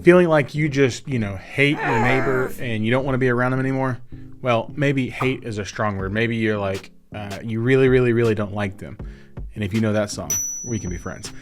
Feeling like you just, hate your neighbor and you don't want to be around them anymore? Well, maybe hate is a strong word. Maybe you're like, you really, really, really don't like them. And if you know that song, we can be friends.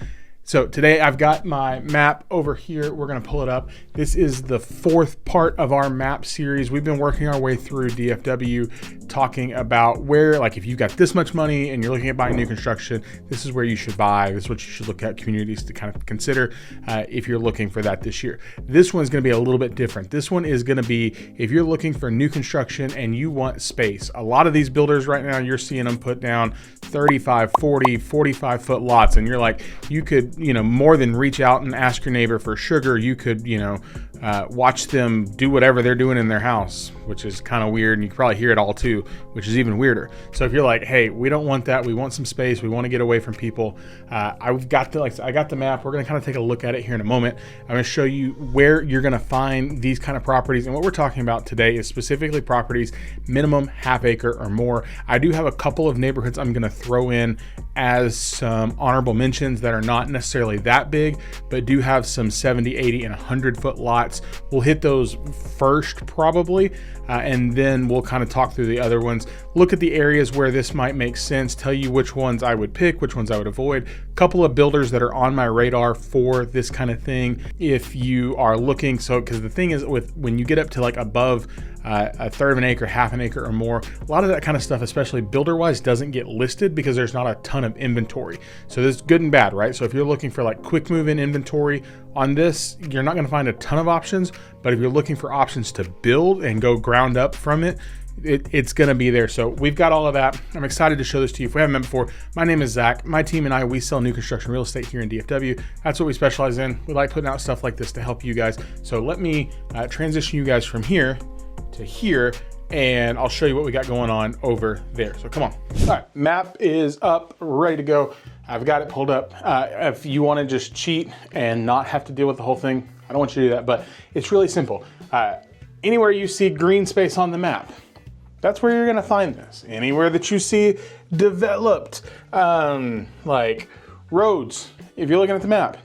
So today I've got my map over here. We're going to pull it up. This is the fourth part of our map series. We've been working our way through DFW, talking about where, like, if you've got this much money and you're looking at buying new construction, this is where you should buy. This is what you should look at, communities to kind of consider if you're looking for that this year. This one's going to be a little bit different. This one is going to be if you're looking for new construction and you want space. A lot of these builders right now, you're seeing them put down 35, 40, 45 foot lots, and you're like, you could, more than reach out and ask your neighbor for sugar, you could, watch them do whatever they're doing in their house, which is kind of weird. And you can probably hear it all too, which is even weirder. So if you're like, hey, we don't want that. We want some space. We want to get away from people. I got the map. We're going to kind of take a look at it here in a moment. I'm going to show you where you're going to find these kind of properties. And what we're talking about today is specifically properties, minimum half acre or more. I do have a couple of neighborhoods I'm going to throw in as some honorable mentions that are not necessarily that big, but do have some 70, 80, and 100 foot lots. We'll hit those first probably, and then we'll kind of talk through the other ones, look at the areas where this might make sense, tell you which ones I would pick, which ones I would avoid. A couple of builders that are on my radar for this kind of thing if you are looking. So because the thing is, when you get up to like above a third of an acre, half an acre or more, a lot of that kind of stuff, especially builder wise, doesn't get listed because there's not a ton of inventory. So there's good and bad, right? So if you're looking for like quick move in inventory on this, you're not going to find a ton of options, but if you're looking for options to build and go ground up from it, it's going to be there. So we've got all of that. I'm excited to show this to you. If we haven't met before, my name is Zach. My team and I, we sell new construction real estate here in DFW. That's what we specialize in. We like putting out stuff like this to help you guys. So let me transition you guys from here to here, and I'll show you what we got going on over there. So come on. All right, map is up, ready to go. I've got it pulled up. If you want to just cheat and not have to deal with the whole thing, I don't want you to do that, but it's really simple. Anywhere you see green space on the map, that's where you're gonna find this. Anywhere that you see developed, like roads, if you're looking at the map,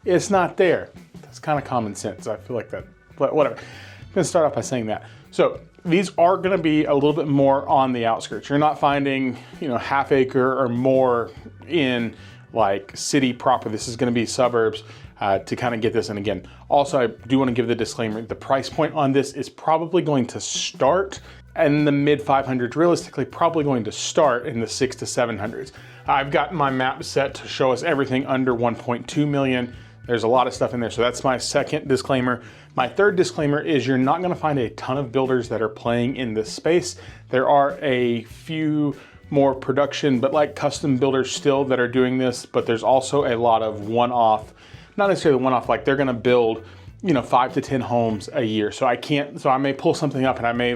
it's not there. That's kind of common sense. I feel like that, but whatever. I'm gonna start off by saying that. So these are gonna be a little bit more on the outskirts. You're not finding, half acre or more in like city proper. This is gonna be suburbs to kind of get this. And again, also I do wanna give the disclaimer, the price point on this is probably going to start in the mid 500s, realistically probably going to start in the 600s to 700s. I've got my map set to show us everything under 1.2 million. There's a lot of stuff in there. So that's my second disclaimer. My third disclaimer is you're not gonna find a ton of builders that are playing in this space. There are a few more production, but like custom builders still that are doing this, but there's also a lot of one-off, not necessarily one-off, like they're gonna build, 5 to 10 homes a year. So I may pull something up and I may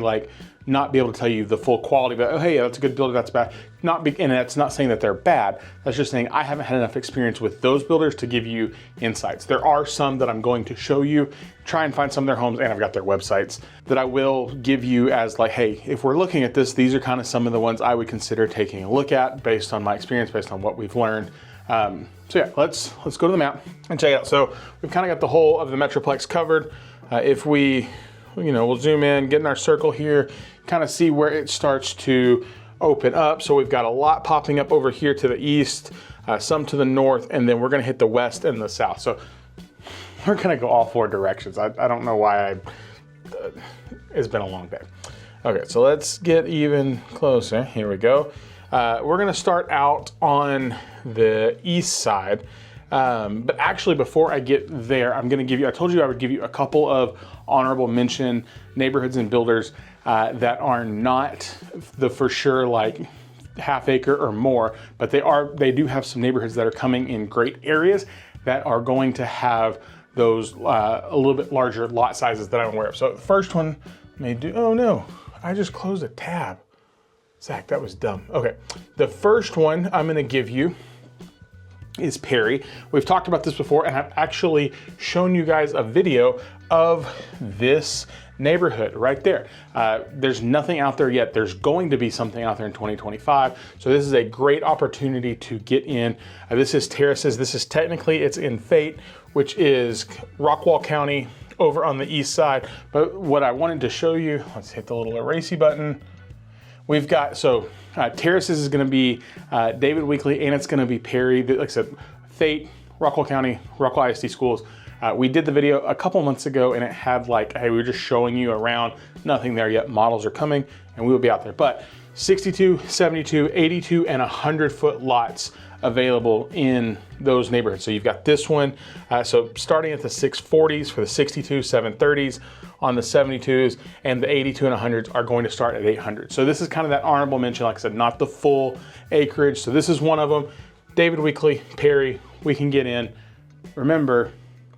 not be able to tell you the full quality, but oh, hey, that's a good builder, that's bad. And that's not saying that they're bad. That's just saying I haven't had enough experience with those builders to give you insights. There are some that I'm going to show you, try and find some of their homes, and I've got their websites that I will give you as like, hey, if we're looking at this, these are kind of some of the ones I would consider taking a look at based on my experience, based on what we've learned. So yeah, let's go to the map and check it out. So we've kind of got the whole of the Metroplex covered. If we, we'll zoom in, get in our circle here, kind of see where it starts to open up. So we've got a lot popping up over here to the east, some to the north, and then we're gonna hit the west and the south. So we're gonna go all four directions. I don't know why it's been a long day. Okay, so let's get even closer. Here we go. We're gonna start out on the east side. But actually before I get there, I told you I would give you a couple of honorable mention neighborhoods and builders that are not the for sure like half acre or more, but they do have some neighborhoods that are coming in great areas that are going to have those a little bit larger lot sizes that I'm aware of. So the first one may do, oh no, I just closed a tab. Zach, that was dumb. Okay, the first one I'm gonna give you is Perry. We've talked about this before, and I've actually shown you guys a video of this neighborhood right there. There's nothing out there yet. There's going to be something out there in 2025. So this is a great opportunity to get in. This is Terraces. This is technically, it's in Fate, which is Rockwall County, over on the east side. But what I wanted to show you, let's hit the little erasey button. We've got, so terraces is gonna be David Weekley, and it's gonna be Perry, like I said, Thate, Rockwall County, Rockwall ISD schools. We did the video a couple months ago and it had like, hey, we were just showing you around, nothing there yet. Models are coming and we will be out there. But 62, 72, 82, and 100-foot lots available in those neighborhoods. So you've got this one. So starting at the 640s for the 62, 730s on the 72s, and the 82 and 100s are going to start at 800. So this is kind of that honorable mention, like I said, not the full acreage. So this is one of them. David Weekley, Perry, we can get in. Remember,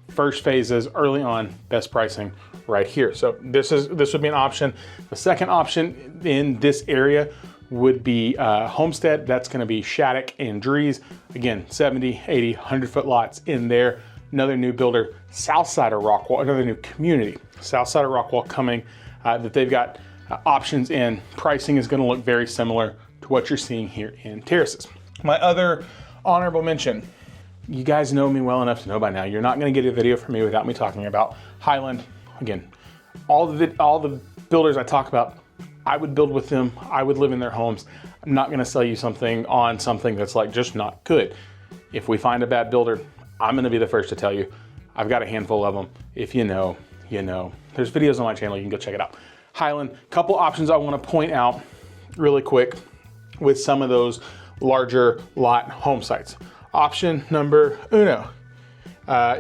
first phases early on, best pricing right here. So this would be an option. The second option in this area would be Homestead. That's gonna be Shattuck and Drees. Again, 70, 80, 100-foot lots in there. Another new builder, south side of Rockwall, another new community, south side of Rockwall coming, that they've got options in. Pricing is gonna look very similar to what you're seeing here in Terraces. My other honorable mention, you guys know me well enough to know by now, you're not gonna get a video from me without me talking about Highland. Again, all the builders I talk about, I would build with them, I would live in their homes. I'm not gonna sell you something on something that's like just not good. If we find a bad builder, I'm gonna be the first to tell you. I've got a handful of them. If you know, you know. There's videos on my channel, you can go check it out. Highland, couple options I wanna point out really quick with some of those larger lot home sites. Option number uno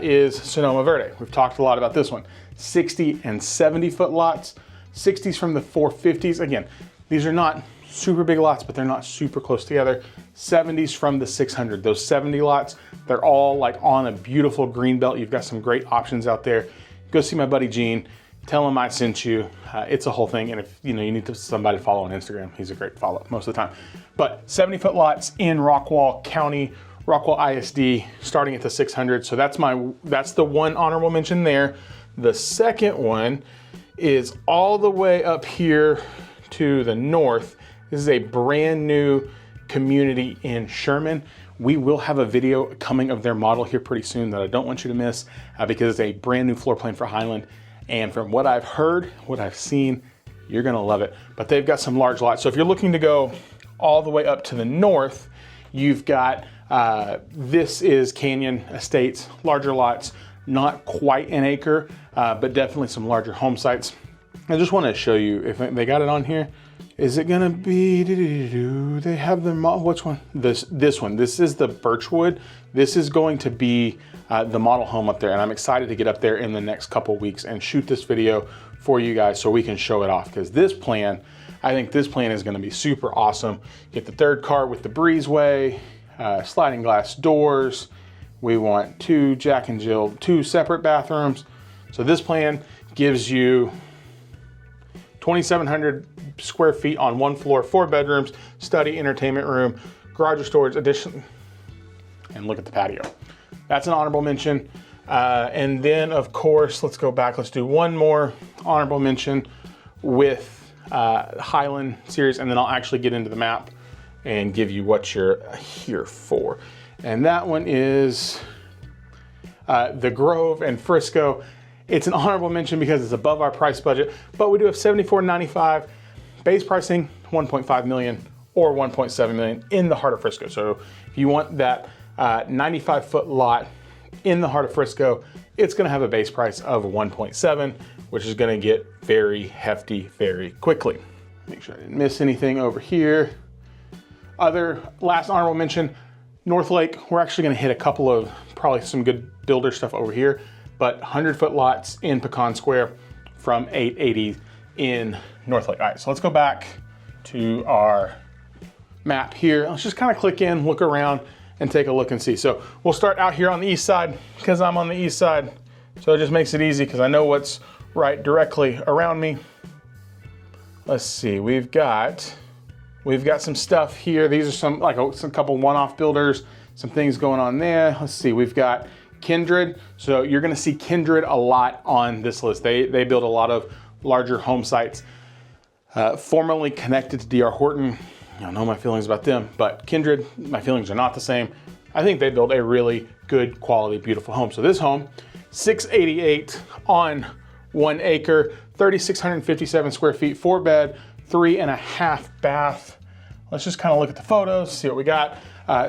is Sonoma Verde. We've talked a lot about this one. 60 and 70-foot lots, 60s from the 450s. Again, these are not super big lots, but they're not super close together. 70s from the 600. Those 70 lots, they're all like on a beautiful green belt. You've got some great options out there. Go see my buddy Gene. Tell him I sent you. It's a whole thing. And if you need somebody to follow on Instagram, he's a great follow most of the time. But 70-foot lots in Rockwall County, Rockwall ISD, starting at the 600. So that's the one honorable mention there. The second one is all the way up here to the north. This is a brand new community in Sherman. We will have a video coming of their model here pretty soon that I don't want you to miss because it's a brand new floor plan for Highland. And from what I've heard, what I've seen, you're gonna love it. But they've got some large lots. So if you're looking to go all the way up to the north, you've got, this is Canyon Estates, larger lots, not quite an acre, but definitely some larger home sites. I just wanna show you, if they got it on here, is it gonna be, they have the, which one? This one, this is the Birchwood. This is going to be the model home up there, and I'm excited to get up there in the next couple weeks and shoot this video for you guys so we can show it off, because this plan, I think this plan is gonna be super awesome. Get the third car with the breezeway, sliding glass doors. We want two Jack and Jill, two separate bathrooms. So this plan gives you 2,700 square feet on one floor, 4 bedrooms, study, entertainment room, garage or storage addition, and look at the patio. That's an honorable mention. And then of course, let's go back. Let's do one more honorable mention with Highland series, and then I'll actually get into the map and give you what you're here for. And that one is the Grove and Frisco. It's an honorable mention because it's above our price budget, but we do have $74.95 base pricing, 1.5 million or 1.7 million in the heart of Frisco. So if you want that 95-foot lot in the heart of Frisco, it's gonna have a base price of 1.7, which is gonna get very hefty very quickly. Make sure I didn't miss anything over here. Other last honorable mention, North Lake, we're actually gonna hit a couple of probably some good builder stuff over here, but 100-foot lots in Pecan Square from 880 in North Lake. All right, so let's go back to our map here. Let's just kind of click in, look around, and take a look and see. So we'll start out here on the east side because I'm on the east side. So it just makes it easy because I know what's right directly around me. Let's see, we've got some stuff here. These are some couple one-off builders, some things going on there. Let's see, we've got Kindred. So you're gonna see Kindred a lot on this list. They build a lot of larger home sites. Formerly connected to D.R. Horton. I don't know my feelings about them, but Kindred, my feelings are not the same. I think they build a really good quality, beautiful home. So this home, 688 on 1 acre, 3,657 square feet, 4-bed, 3.5 bath. Let's just kind of look at the photos, see what we got.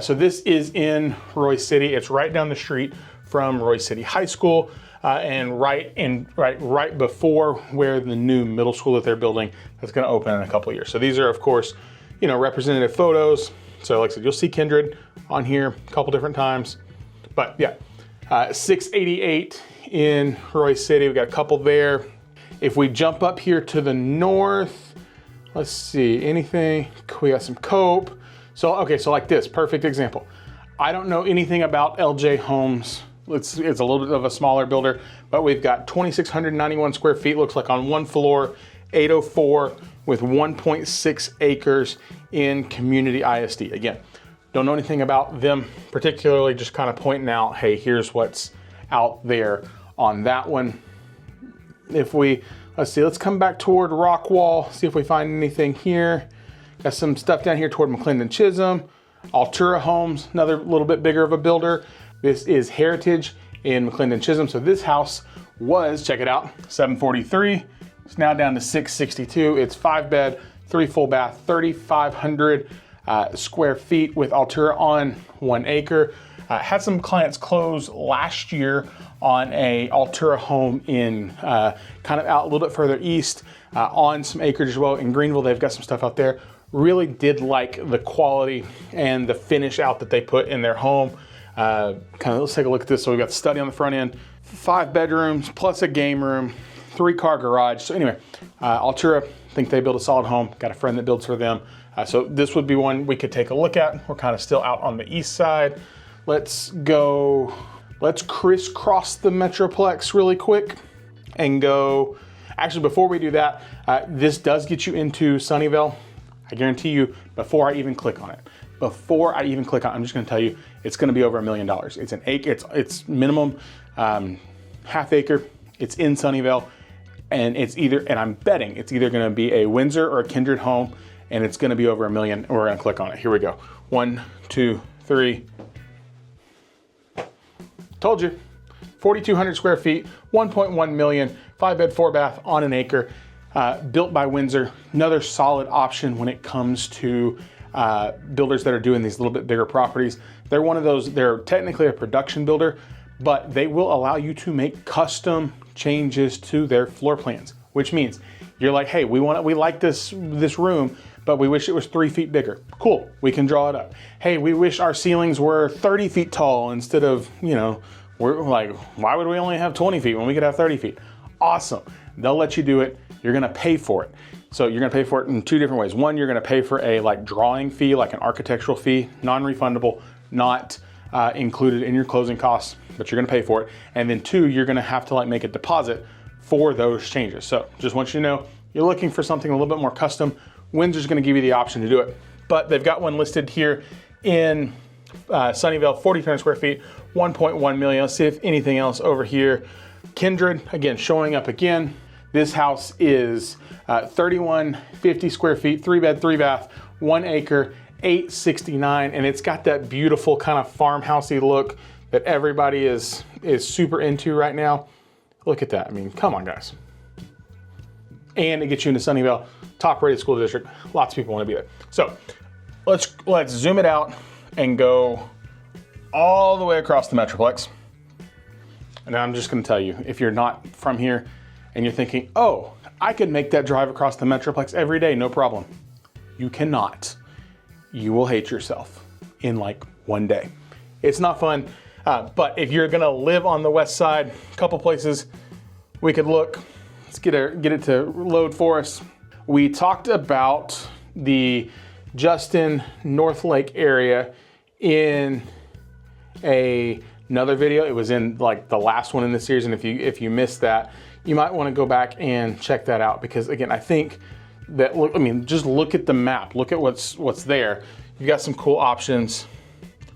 So this is in Royse City. It's right down the street from Royse City High School, and right before where the new middle school that they're building that's going to open in a couple of years. So these are, of course, you know, representative photos. So like I said, you'll see Kindred on here a couple different times. But yeah, 688 in Royse City. We got a couple there. If we jump up here to the north, let's see, anything, we got some Cope. So, okay, so like this, perfect example. I don't know anything about LJ Homes. It's a little bit of a smaller builder, but we've got 2,691 square feet, looks like on one floor, 804 with 1.6 acres in community ISD. Again, don't know anything about them particularly, just kind of pointing out, hey, here's what's out there on that one. If we, let's see, let's come back toward Rockwall, see if we find anything here. Got some stuff down here toward McClendon Chism. Alura Homes, another little bit bigger of a builder. This is Heritage in McClendon Chism. So this house was, check it out, 743. It's now down to 662. It's 5-bed, 3 full bath, 3,500 square feet with Altura on 1 acre. Had some clients close last year on a Altura home in kind of out a little bit further east on some acreage as well. In Greenville, they've got some stuff out there. Really did like the quality and the finish out that they put in their home. Let's take a look at this. So we've got the study on the front end, 5 bedrooms plus a game room, 3-car garage. So anyway, Altura, think they build a solid home. Got a friend that builds for them. So this would be one we could take a look at. We're kind of still out on the east side. Let's crisscross the Metroplex really quick and go. Actually, before we do that, this does get you into Sunnyville. I guarantee you, before I even click on it, I'm just gonna tell you, it's gonna be over $1 million. It's an acre, it's minimum half acre. It's in Sunnyvale, and it's either, and I'm betting it's either gonna be a Windsor or a Kindred home, and it's gonna be over $1 million. We're gonna click on it. Here we go. 1, 2, 3. Told you. 4,200 square feet, 1.1 million, 5-bed, 4-bath on an acre. Built by Windsor, another solid option when it comes to builders that are doing these little bit bigger properties. They're one of those, they're technically a production builder, but they will allow you to make custom changes to their floor plans, which means you're like, hey, we like this room, but we wish it was 3 feet bigger. Cool, we can draw it up. Hey, we wish our ceilings were 30 feet tall instead of, you know, we're like, why would we only have 20 feet when we could have 30 feet? Awesome, they'll let you do it. You're gonna pay for it. So you're gonna pay for it in 2 different ways. One, you're gonna pay for a drawing fee, like an architectural fee, non-refundable, not included in your closing costs, but you're gonna pay for it. And then 2, you're gonna have to make a deposit for those changes. So just want you to know, you're looking for something a little bit more custom, Windsor's gonna give you the option to do it. But they've got one listed here in Sunnyvale, 4,200 square feet, 1.1 million. Let's see if anything else over here. Kindred, again, showing up again. This house is 3,150 square feet, 3-bed, 3-bath, 1 acre, 869, and it's got that beautiful kind of farmhousey look that everybody is super into right now. Look at that. I mean, come on, guys. And it gets you into Sunnyvale, top-rated school district. Lots of people want to be there. So let's zoom it out and go all the way across the Metroplex. And I'm just going to tell you, if you're not from here, and you're thinking, oh, I could make that drive across the Metroplex every day, no problem. You cannot. You will hate yourself in 1 day. It's not fun, but if you're gonna live on the west side, a couple places we could look. Let's get it to load for us. We talked about the Justin North Lake area in another video. It was in the last one in the series, and if you missed that, you might want to go back and check that out, because again, I think that, just look at the map, look at what's there. You've got some cool options.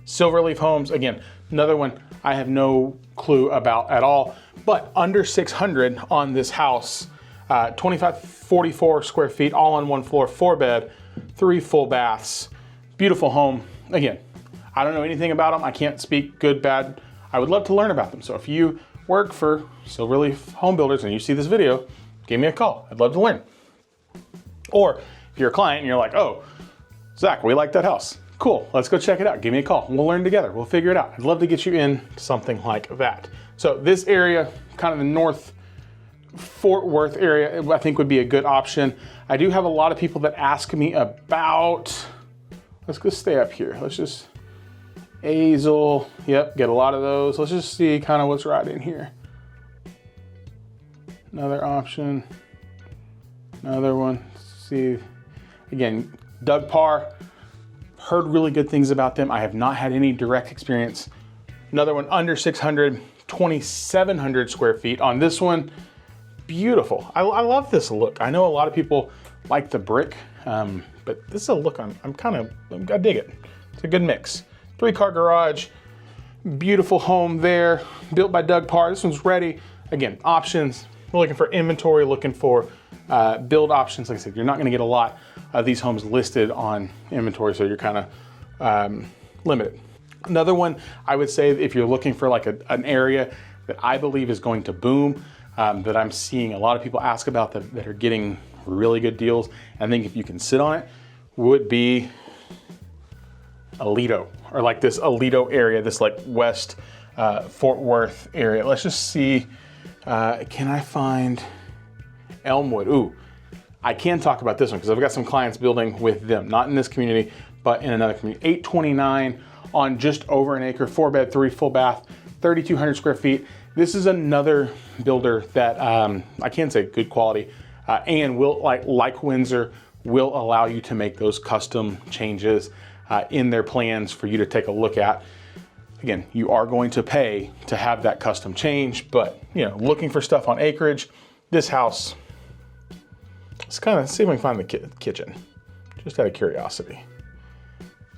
Silverleaf Homes, again, another one I have no clue about at all, but under 600 on this house, 2,544 square feet, all on one floor, 4-bed, 3 full baths, beautiful home. Again, I don't know anything about them. I can't speak good, bad. I would love to learn about them. So if you work for Silverleaf Home Builders and you see this video, give me a call. I'd love to learn. Or if you're a client and you're like, oh, Zach, we like that house. Cool, let's go check it out. Give me a call. We'll learn together. We'll figure it out. I'd love to get you in something like that. So this area, kind of the North Fort Worth area, I think would be a good option. I do have a lot of people that ask me about, let's go stay up here. Let's just, Azle, yep, get a lot of those. Let's just see kind of what's right in here. Another option, another one. Let's see, again, Doug Parr, heard really good things about them. I have not had any direct experience. Another one under 600, 2,700 square feet. On this one, beautiful. I love this look. I know a lot of people like the brick, but this is a look I dig it. It's a good mix. 3-car garage, beautiful home there, built by Doug Parr. This one's ready. Again, options. We're looking for inventory, looking for build options. Like I said, you're not gonna get a lot of these homes listed on inventory, so you're kind of limited. Another one, I would say if you're looking for like an area that I believe is going to boom, that I'm seeing a lot of people ask about that are getting really good deals, I think if you can sit on it, would be Aledo, or like this Aledo area, this like West Fort Worth area. Let's just see, can I find Elmwood? Ooh, I can talk about this one because I've got some clients building with them, not in this community, but in another community. 829 on just over an acre, 4-bed, 3 full bath, 3,200 square feet. This is another builder that I can say good quality, and will like Windsor, will allow you to make those custom changes in their plans for you to take a look at. Again, you are going to pay to have that custom change, but you know, looking for stuff on Acreage, this house, let's kind of see if we can find the kitchen, just out of curiosity.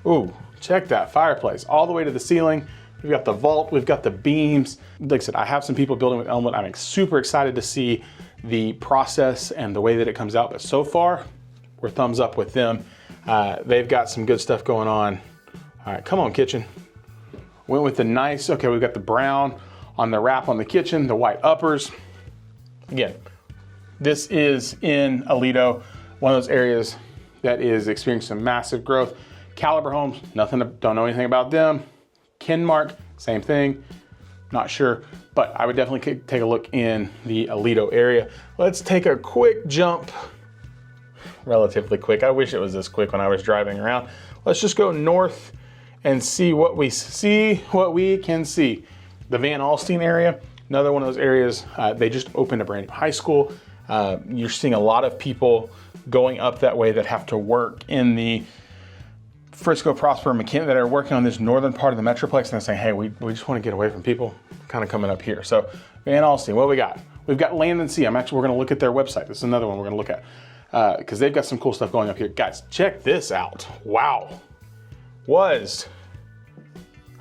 Ooh, check that fireplace all the way to the ceiling. We've got the vault, we've got the beams. Like I said, I have some people building with Elmwood. I'm super excited to see the process and the way that it comes out, but so far, we're thumbs up with them. They've got some good stuff going on. All right, come on, kitchen. Went with the nice, okay, we've got the brown on the wrap on the kitchen, the white uppers. Again, this is in Aledo, one of those areas that is experiencing some massive growth. Caliber Homes, don't know anything about them. Kenmark, same thing, not sure, but I would definitely take a look in the Aledo area. Let's take a quick jump, relatively quick. I wish it was this quick when I was driving around. Let's just go north and see what we can see. The Van Alstyne area, another one of those areas, they just opened a brand new high school. You're seeing a lot of people going up that way that have to work in the Frisco, Prosper, McKinney, that are working on this northern part of the Metroplex, and they're saying, hey, we just want to get away from people kind of coming up here. So Van Alstyne, what we got? We've got Land and Sea. We're going to look at their website. This is another one we're going to look at because they've got some cool stuff going up here. Guys, check this out. Wow. I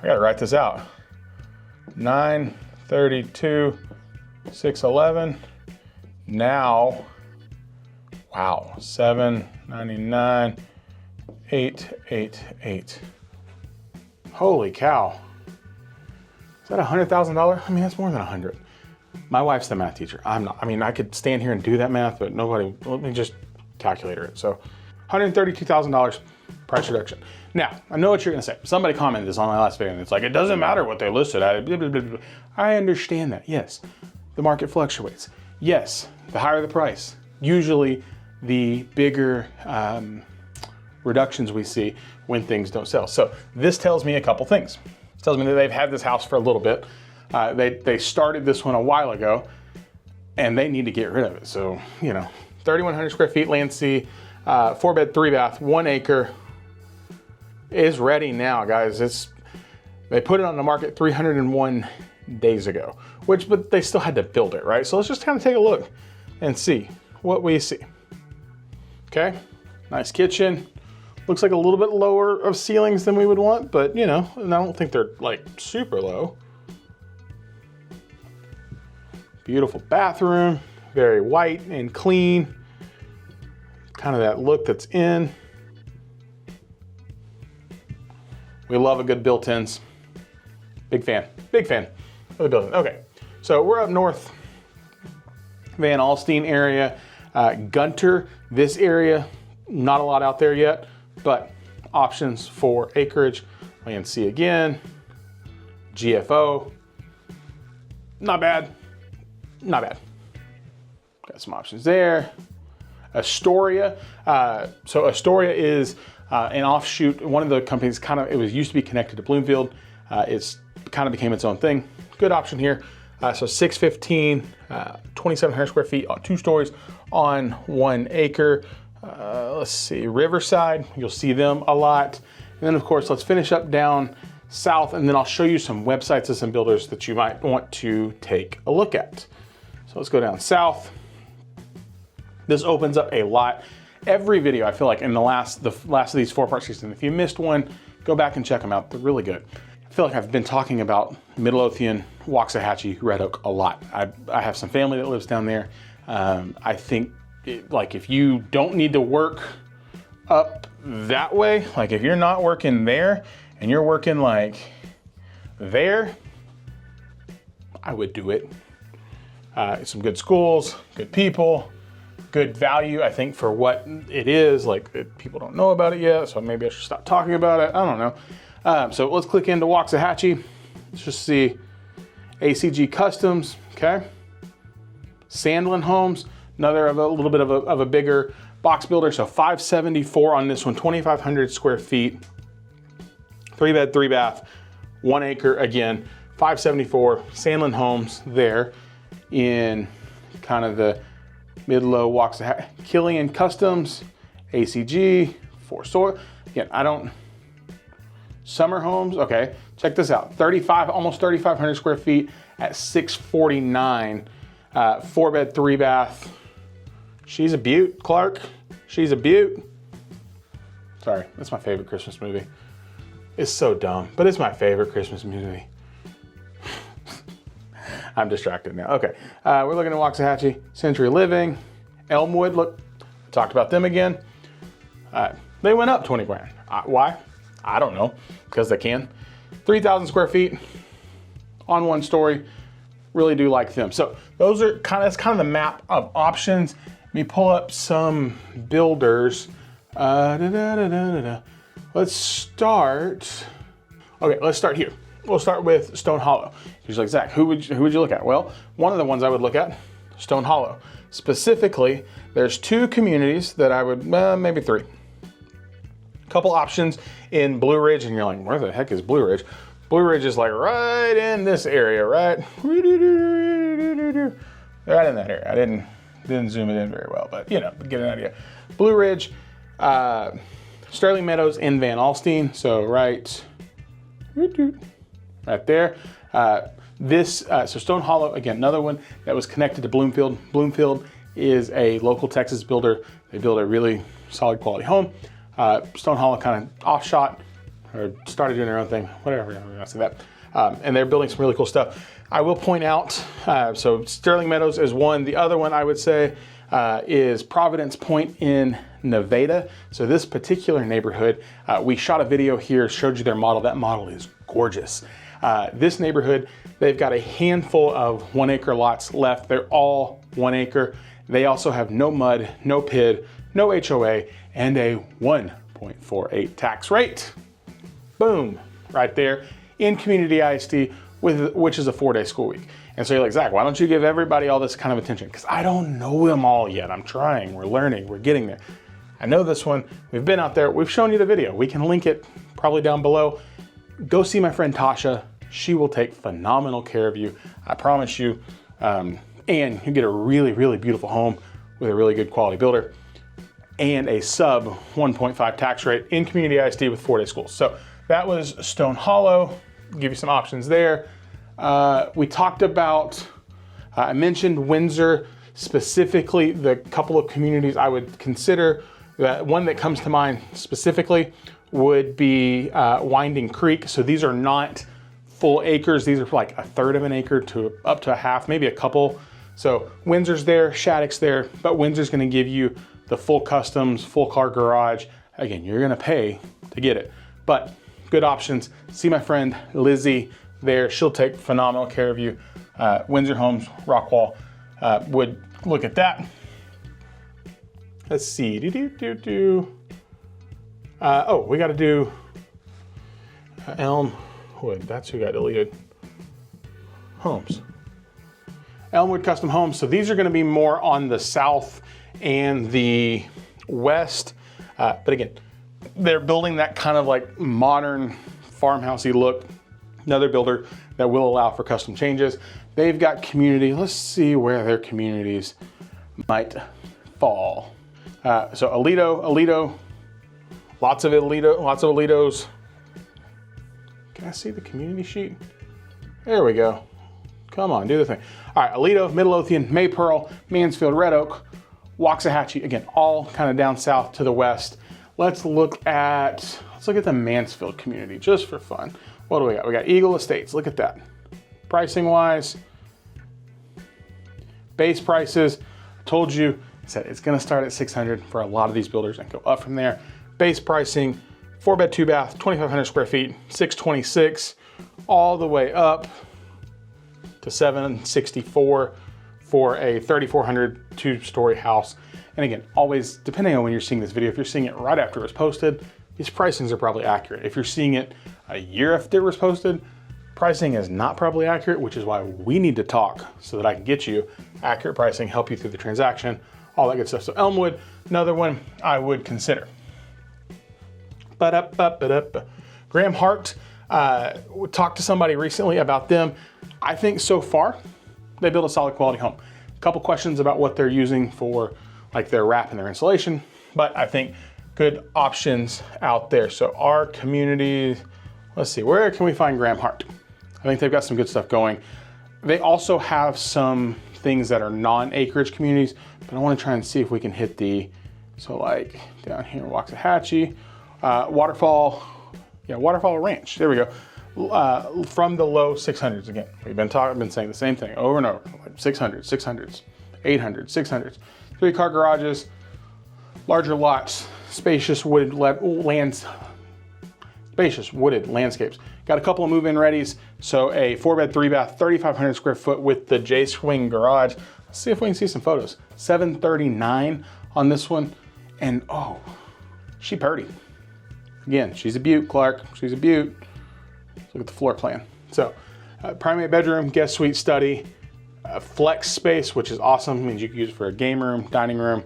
got to write this out. 932, 611. Now, wow, 799. 888. Holy cow. Is that $100,000? I mean, that's more than 100. My wife's the math teacher. I'm not. I mean, I could stand here and do that math, but let me just calculator it. So $132,000 price reduction. Now, I know what you're gonna say. Somebody commented this on my last video and it's like, it doesn't matter what they listed at. Blah, blah, blah, blah. I understand that, yes. The market fluctuates. Yes, the higher the price, usually the bigger reductions we see when things don't sell. So this tells me a couple things. It tells me that they've had this house for a little bit. They started this one a while ago and they need to get rid of it. So, you know, 3,100 square feet, land sea, 4-bed, 3-bath, 1 acre is ready now, guys. They put it on the market 301 days ago, but they still had to build it, right? So let's just kind of take a look and see what we see. Okay, nice kitchen. Looks like a little bit lower of ceilings than we would want, but you know, and I don't think they're like super low. Beautiful bathroom, very white and clean. Kind of that look that's in. We love a good built-ins. Big fan of the built-in. Okay, so So we're up north, Van Alstyne area, Gunter, this area, not a lot out there yet, but options for acreage. Land C again, GFO, not bad, not bad. Got some options there. Astoria, so Astoria is an offshoot, one of the companies it used to be connected to Bloomfield. It's kind of became its own thing. Good option here. So 615, 2,700 square feet, 2 stories on 1 acre. Let's see, Riverside, you'll see them a lot. And then of course, let's finish up down south, and then I'll show you some websites of some builders that you might want to take a look at. So let's go down south. This opens up a lot. Every video, I feel like in the last of these 4-part seasons, if you missed one, go back and check them out. They're really good. I feel like I've been talking about Midlothian, Waxahachie, Red Oak a lot. I have some family that lives down there. I think like if you don't need to work up that way, like if you're not working there and you're working like there, I would do it. Some good schools, good people, good value, I think, for what it is. Like people don't know about it yet, so maybe I should stop talking about it. I don't know. So let's click into Waxahachie. Let's just see ACG Customs, okay. Sandlin Homes, another a little bit of a bigger box builder. So 574 on this one, 2,500 square feet, 3-bed, 3-bath, 1 acre. Again, 574. Sandlin Homes there in kind of the mid-low Waxahachie. Killian Customs, ACG, 4 store. Again, Summer Homes, okay, check this out. Almost 3,500 square feet at 649, 4-bed, 3-bath. She's a beaut, Clark. She's a beaut. Sorry, that's my favorite Christmas movie. It's so dumb, but it's my favorite Christmas movie. I'm distracted now. Okay, we're looking at Waxahachie, Century Living, Elmwood. Look, I talked about them again. They went up 20 grand. Why? I don't know, because they can. 3,000 square feet on 1 story. Really do like them. So those are that's kind of the map of options. Let me pull up some builders. Let's start. Okay, let's start here. We'll start with Stonehollow. He's like, Zach, who would you look at? Well, one of the ones I would look at, Stonehollow. Specifically, there's 2 communities that I would, maybe 3. Couple options in Blue Ridge, and you're like, where the heck is Blue Ridge? Blue Ridge is like right in this area, right? Right in that area. I didn't zoom it in very well, but get an idea. Blue Ridge, Sterling Meadows, and Van Alstyne. So right there. So Stonehollow, again, another one that was connected to Bloomfield. Bloomfield is a local Texas builder. They build a really solid quality home. Stonehollow kind of offshot or started doing their own thing, whatever, I'm gonna say that. And they're building some really cool stuff. I will point out, so Sterling Meadows is one. The other one I would say is Providence Point in Nevada. So this particular neighborhood, we shot a video here, showed you their model. That model is gorgeous. This neighborhood, they've got a handful of 1 acre lots left. They're all 1 acre. They also have no mud, no PID, no HOA, and a 1.48 tax rate. Boom, right there in community ISD, which is a 4-day school week. And so you're like, Zach, why don't you give everybody all this kind of attention? Because I don't know them all yet. I'm trying, we're learning, we're getting there. I know this one, we've been out there, we've shown you the video. We can link it probably down below. Go see my friend Tasha. She will take phenomenal care of you, I promise you. And you get a really, really beautiful home with a really good quality builder and a sub 1.5 tax rate in community ISD with 4-day schools. So that was Stonehollow. Give you some options there. We talked about, I mentioned Windsor, specifically the couple of communities I would consider. One that comes to mind specifically would be Winding Creek. So these are not full acres. These are like 1/3 of an acre to up to a half, maybe a couple. So Windsor's there, Shattuck's there, but Windsor's gonna give you the full customs, full car garage. Again, you're gonna pay to get it, but good options. See my friend Lizzie there. She'll take phenomenal care of you. Windsor Homes, Rockwall would look at that. Let's see, oh, we got to do Elmwood. That's who got deleted. Homes. Elmwood Custom Homes. So these are going to be more on the south and the west. But again, they're building that kind of like modern farmhousey look. Another builder that will allow for custom changes. They've got community. Let's see where their communities might fall. So Aledo, lots of Aledos. Can I see the community sheet? There we go. Come on, do the thing. All right, Aledo, Midlothian, Maypearl, Mansfield, Red Oak, Waxahachie, again, all kind of down south to the west. Let's look at the Mansfield community just for fun. What do we got? We got Eagle Estates. Look at that. Pricing wise, base prices, told you, I said it's going to start at 600 for a lot of these builders and go up from there. Base pricing, 4-bed, 2-bath, 2,500 square feet, 626, all the way up to 764 for a 3,400 two-story house. And again, always depending on when you're seeing this video, if you're seeing it right after it was posted, these pricings are probably accurate. If you're seeing it a year after it was posted, pricing is not probably accurate, which is why we need to talk so that I can get you accurate pricing, help you through the transaction, all that good stuff. So Elmwood, another one I would consider. Graham Hart, we talked to somebody recently about them. I think so far, they build a solid quality home. A couple questions about what they're using for like their wrap and their insulation, but I think good options out there. So our community, let's see, where can we find Graham Hart? I think they've got some good stuff going. They also have some things that are non-acreage communities, but I want to try and see if we can hit so like down here, Waxahachie, Waterfall Ranch. There we go. From the low 600s again. We've been saying the same thing over and over. Like 600s, 800s, 600s. 3-car garages, larger lots, spacious wooded landscapes. Got a couple of move-in readies. So a 4-bed, 3-bath, 3,500 square foot with the J-swing garage. Let's see if we can see some photos. $739 on this one. And oh, she purty. Again, she's a beaut, Clark. She's a beaut. Let's look at the floor plan. So primary bedroom, guest suite, study, flex space, which is awesome. It means you can use it for a game room, dining room.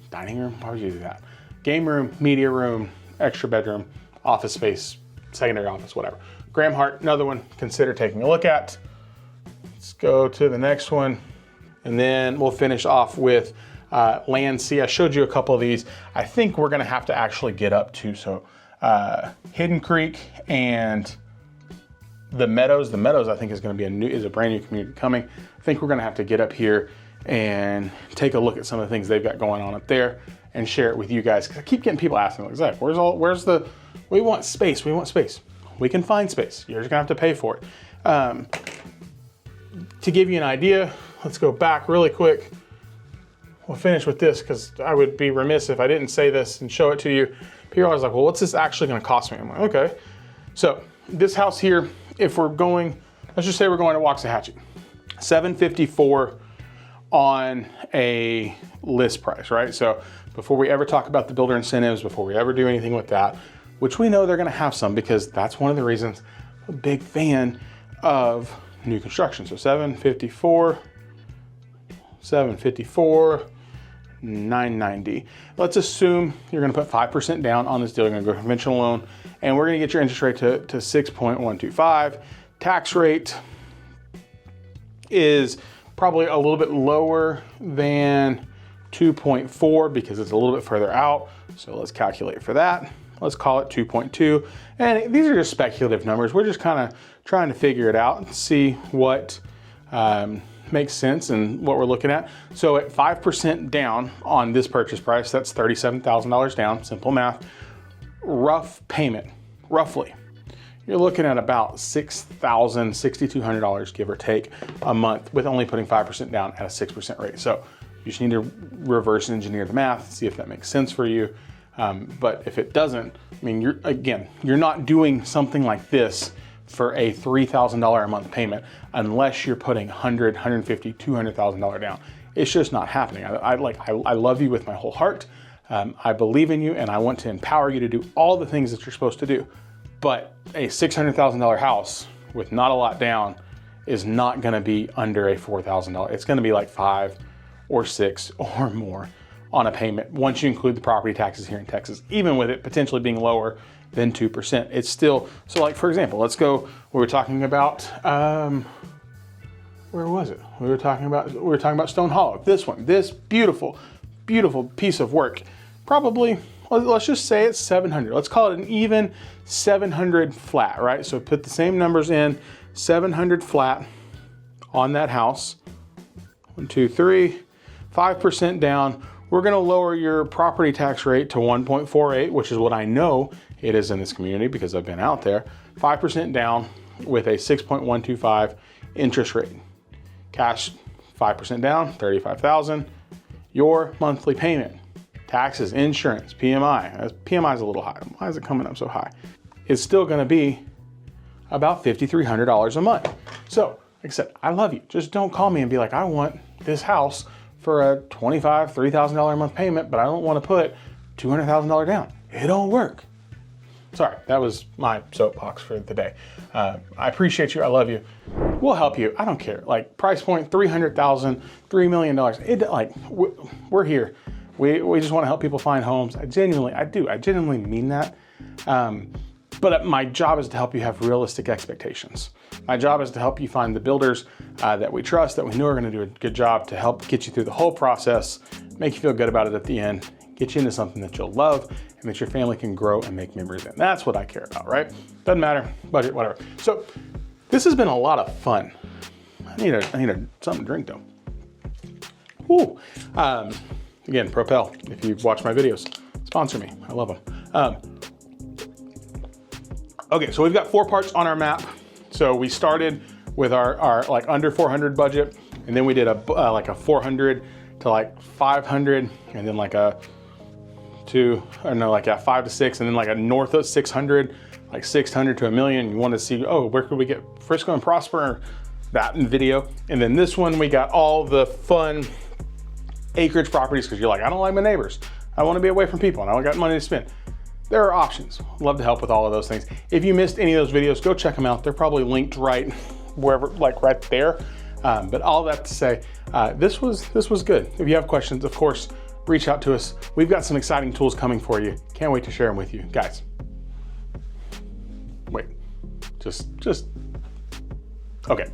Dining room? Why would you do that? Game room, media room, extra bedroom, office space, secondary office, whatever. Graham Hart, another one, consider taking a look at. Let's go to the next one. And then we'll finish off with Land C. I showed you a couple of these. I think we're gonna have to actually get up to, Hidden Creek and the Meadows. The Meadows, I think, is gonna be a brand new community coming. I think we're gonna have to get up here and take a look at some of the things they've got going on up there and share it with you guys. Cause I keep getting people asking, like, Zach, we want space. We can find space. You're just gonna have to pay for it. To give you an idea, let's go back really quick. We'll finish with this because I would be remiss if I didn't say this and show it to you. People are always like, well, what's this actually gonna cost me? I'm like, okay. So this house here, if we're going, let's just say we're going to Waxahachie, $754 on a list price, right? So before we ever talk about the builder incentives, before we ever do anything with that, which we know they're gonna have some because that's one of the reasons I'm a big fan of new construction. So 754, 990. Let's assume you're gonna put 5% down on this deal. You're gonna go conventional loan, and we're gonna get your interest rate to 6.125. Tax rate is probably a little bit lower than 2.4 because it's a little bit further out. So let's calculate for that. Let's call it 2.2. And these are just speculative numbers. We're just kind of trying to figure it out and see what makes sense and what we're looking at. So at 5% down on this purchase price, that's $37,000 down, simple math. Rough payment, roughly, you're looking at about $6,000, $6,200, give or take, a month with only putting 5% down at a 6% rate. So you just need to reverse engineer the math, see if that makes sense for you. But if it doesn't, I mean, you're not doing something like this for a $3,000 a month payment unless you're putting $100, $150, $200,000 down. It's just not happening. I love you with my whole heart. I believe in you and I want to empower you to do all the things that you're supposed to do. But a $600,000 house with not a lot down is not gonna be under a $4,000. It's gonna be like 5 or 6 or more on a payment once you include the property taxes here in Texas, even with it potentially being lower than 2%. It's still, so like for example, let's go, we were talking about, where was it? We were talking about Stonehollow. This one, this beautiful, beautiful piece of work. Probably, let's just say it's 700. Let's call it an even 700 flat, right? So put the same numbers in, 700 flat on that house. 1, 2, 3, 5% down. We're gonna lower your property tax rate to 1.48, which is what I know it is in this community because I've been out there. 5% down with a 6.125 interest rate. Cash 5% down, $35,000. Your monthly payment, taxes, insurance, PMI. PMI is a little high. Why is it coming up so high? It's still gonna be about $5,300 a month. So, like I said, I love you. Just don't call me and be like, I want this house for a $25,000, $30,000 a month payment, but I don't want to put $200,000 down. It don't work. Sorry, that was my soapbox for the day. I appreciate you. I love you. We'll help you. I don't care. Like price point, $300,000, $3 million. We're here. We just want to help people find homes. I genuinely mean that. But my job is to help you have realistic expectations. My job is to help you find the builders that we trust, that we know are gonna do a good job to help get you through the whole process, make you feel good about it at the end, get you into something that you'll love and that your family can grow and make memories in. That's what I care about, right? Doesn't matter, budget, whatever. So this has been a lot of fun. I need something to drink though. Woo. Again, Propel, if you've watched my videos, sponsor me, I love them. Okay, so we've got 4 parts on our map. So we started with our like under 400 budget, and then we did like a 400 to like 500, and then like a 5 to 6, and then like a north of 600, like 600 to $1 million. You want to see, oh, where could we get Frisco and Prosper? That in video. And then this one, we got all the fun acreage properties because you're like, I don't like my neighbors. I want to be away from people and I don't got money to spend. There are options. Love to help with all of those things. If you missed any of those videos, go check them out. They're probably linked right wherever, like right there. But all that to say, this was good. If you have questions, of course, reach out to us. We've got some exciting tools coming for you. Can't wait to share them with you. Guys, wait, just, okay.